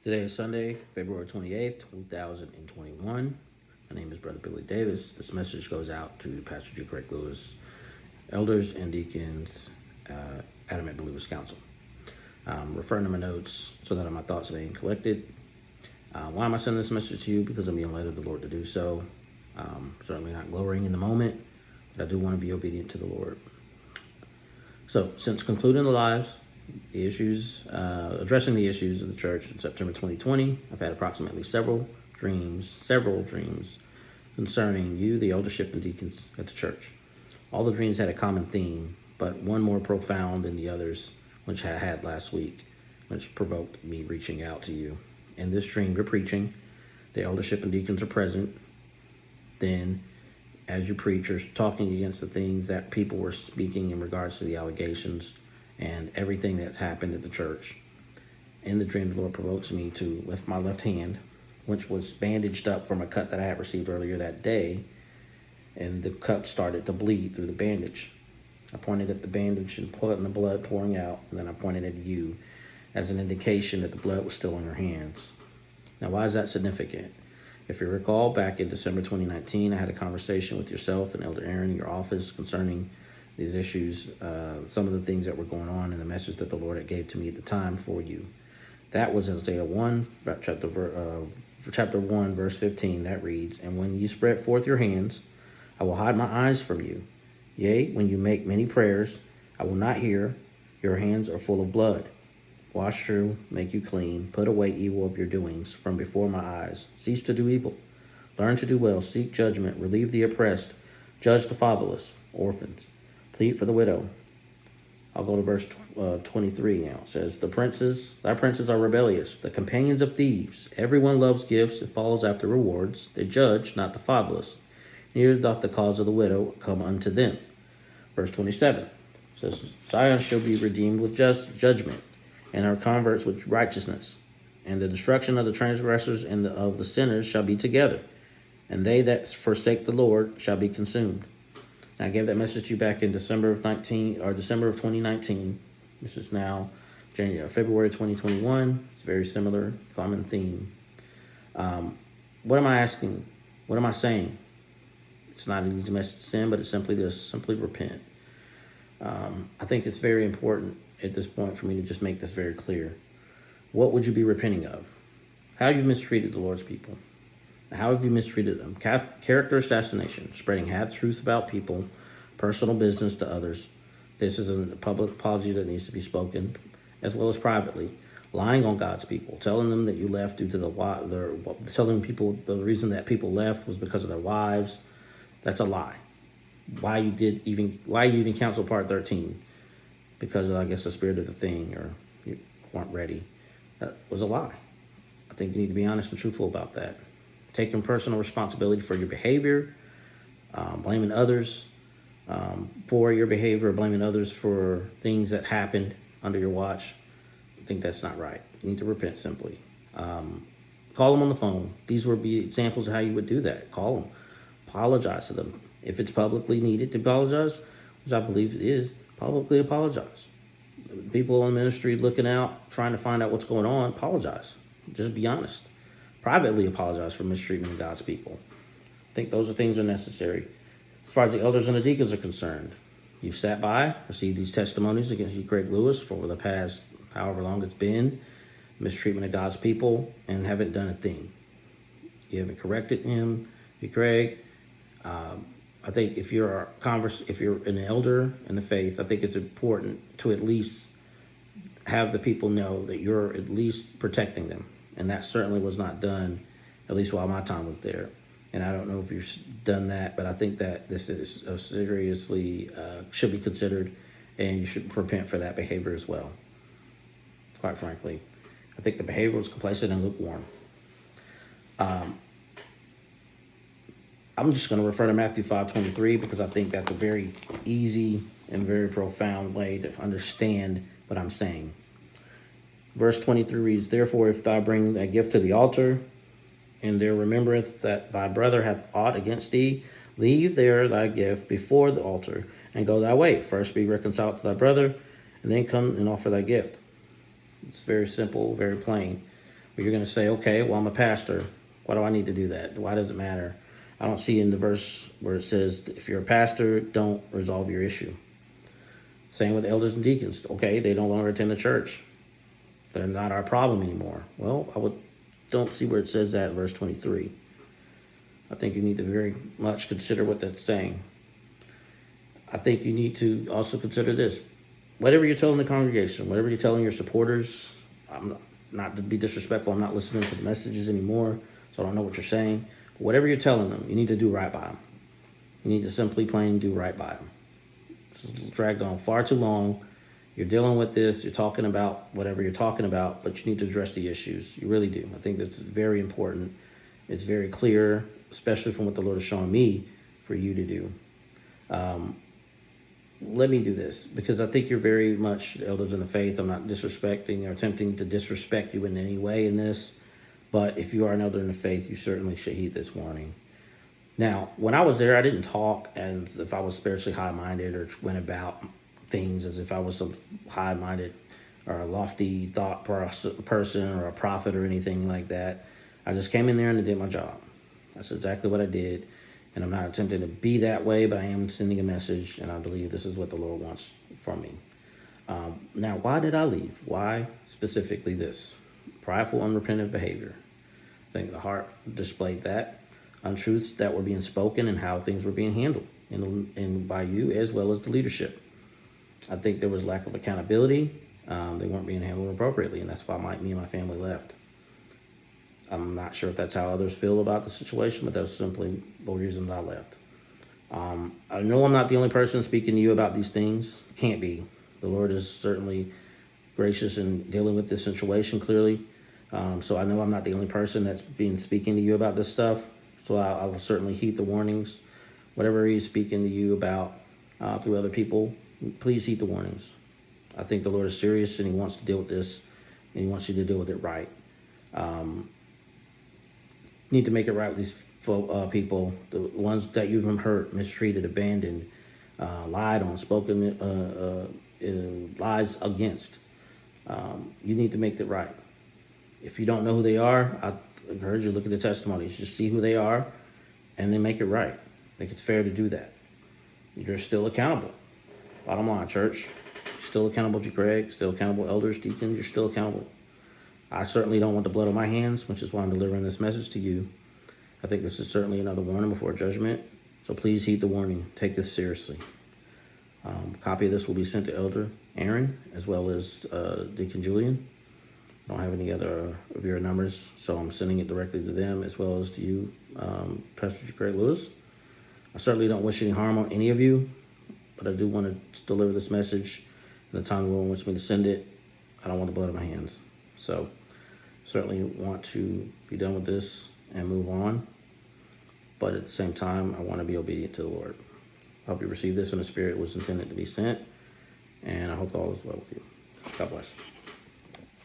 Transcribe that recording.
Today is Sunday, February 28th, 2021. My name is Brother Billy Davis. This message goes out to Pastor G. Craige Lewis, elders and deacons, Adamant Believers Council. Referring to my notes so that my thoughts are being collected. Why am I sending this message to you? Because I'm being led of the Lord to do so. Certainly not glorying in the moment, but I do want to be obedient to the Lord. So, since concluding addressing the issues of the church in September 2020, I've had approximately several dreams concerning you, the eldership and deacons at the church. All the dreams had a common theme, but one more profound than the others, which I had last week, which provoked me reaching out to you. In this dream, you're preaching. The eldership and deacons are present. Then, as you preach, you're talking against the things that people were speaking in regards to the allegations and everything that's happened at the church. In the dream, the Lord provokes me to lift my left hand, which was bandaged up from a cut that I had received earlier that day, and the cut started to bleed through the bandage. I pointed at the bandage and put the blood pouring out, and then I pointed at you as an indication that the blood was still in your hands. Now, why is that significant? If you recall, back in December 2019, I had a conversation with yourself and Elder Aaron in your office concerning these issues, some of the things that were going on, and the message that the Lord had gave to me at the time for you. That was Isaiah 1, chapter 1, verse 15, that reads, "And when you spread forth your hands, I will hide my eyes from you. Yea, when you make many prayers, I will not hear. Your hands are full of blood. Wash you, make you clean, put away evil of your doings from before my eyes. Cease to do evil. Learn to do well, seek judgment, relieve the oppressed, judge the fatherless, orphans, plead for the widow." I'll go to verse 23 now. It says, thy princes are rebellious, the companions of thieves. Everyone loves gifts and follows after rewards. They judge not the fatherless, neither doth the cause of the widow come unto them. Verse 27 says, Zion shall be redeemed with just judgment, and our converts with righteousness. And the destruction of the transgressors and of the sinners shall be together, and they that forsake the Lord shall be consumed. Now, I gave that message to you back in December of 2019. This is now February 2021. It's very similar, common theme. What am I asking? What am I saying? It's not an easy message to send, but it's simply this: simply repent. I think it's very important at this point for me to just make this very clear. What would you be repenting of? How you've mistreated the Lord's people. How have you mistreated them? Character assassination, spreading half-truths about people, personal business to others. This is a public apology that needs to be spoken, as well as privately. Lying on God's people, telling them that you left due to telling people the reason that people left was because of their wives. That's a lie. Why you even cancel part 13? Because of, I guess, the spirit of the thing, or you weren't ready. That was a lie. I think you need to be honest and truthful about that. Taking personal responsibility for your behavior, blaming others for your behavior, blaming others for things that happened under your watch. I think that's not right. You need to repent simply. Call them on the phone. These would be examples of how you would do that. Call them. Apologize to them. If it's publicly needed to apologize, which I believe it is, publicly apologize. People in ministry looking out, trying to find out what's going on, apologize. Just be honest. Privately apologize for mistreatment of God's people. I think those are things that are necessary. As far as the elders and the deacons are concerned, you've sat by, received these testimonies against you, Craige Lewis, for the past however long it's been, mistreatment of God's people, and haven't done a thing. You haven't corrected him, Craige. I think if you're an elder in the faith, I think it's important to at least have the people know that you're at least protecting them. And that certainly was not done, at least while my time was there. And I don't know if you've done that, but I think that this is seriously should be considered, and you should repent for that behavior as well. Quite frankly, I think the behavior was complacent and lukewarm. I'm just going to refer to Matthew 5:23 because I think that's a very easy and very profound way to understand what I'm saying. Verse 23 reads, Therefore, if thou bring thy gift to the altar, and there remembereth that thy brother hath aught against thee, leave there thy gift before the altar, and go thy way. First be reconciled to thy brother, and then come and offer thy gift. It's very simple, very plain. But you're going to say, okay, well, I'm a pastor. Why do I need to do that? Why does it matter? I don't see in the verse where it says, if you're a pastor, don't resolve your issue. Same with elders and deacons. Okay, they no longer attend the church. They're not our problem anymore. Well, don't see where it says that in verse 23. I think you need to very much consider what that's saying. I think you need to also consider this. Whatever you're telling the congregation, whatever you're telling your supporters, I'm not to be disrespectful, I'm not listening to the messages anymore, so I don't know what you're saying. But whatever you're telling them, you need to do right by them. You need to simply plain do right by them. This is dragged on far too long. You're dealing with this, you're talking about whatever you're talking about, but you need to address the issues. You really do. I think that's very important. It's very clear, especially from what the Lord is showing me for you to do. Let me do this because I think you're very much elders in the faith. I'm not disrespecting or attempting to disrespect you in any way in this, but if you are an elder in the faith, you certainly should heed this warning. Now, when I was there, I didn't talk as if I was spiritually high-minded or went about things as if I was some high-minded or a lofty thought person or a prophet or anything like that. I just came in there and I did my job. That's exactly what I did. And I'm not attempting to be that way, but I am sending a message, and I believe this is what the Lord wants from me. Now, why did I leave? Why specifically this? Prideful, unrepentant behavior. I think the heart displayed that. Untruths that were being spoken and how things were being handled and by you as well as the leadership. I think there was lack of accountability. They weren't being handled appropriately, and that's why me and my family left. I'm not sure if that's how others feel about the situation, but that's simply the reason I left. I know I'm not the only person speaking to you about these things. Can't be. The Lord is certainly gracious in dealing with this situation clearly. So I know I'm not the only person that's been speaking to you about this stuff. So I will certainly heed the warnings. Whatever he's speaking to you about through other people, please heed the warnings. I think the Lord is serious and he wants to deal with this, and he wants you to deal with it right. Need to make it right with these people, the ones that you've hurt, mistreated, abandoned, lied on, spoken lies against. You need to make that right. If you don't know who they are, I encourage you to look at the testimonies. Just see who they are and then make it right. I think it's fair to do that. You're still accountable. Bottom line, church. Still accountable to Craige, still accountable elders, deacons, you're still accountable. I certainly don't want the blood on my hands, which is why I'm delivering this message to you. I think this is certainly another warning before judgment. So please heed the warning. Take this seriously. A copy of this will be sent to Elder Aaron as well as Deacon Julian. I don't have any other of your numbers, so I'm sending it directly to them as well as to you, Pastor Craig Lewis. I certainly don't wish any harm on any of you, but I do want to deliver this message in the time the Lord wants me to send it. I don't want the blood on my hands. So certainly want to be done with this and move on. But at the same time, I want to be obedient to the Lord. I hope you receive this in the spirit it was intended to be sent. And I hope all is well with you. God bless.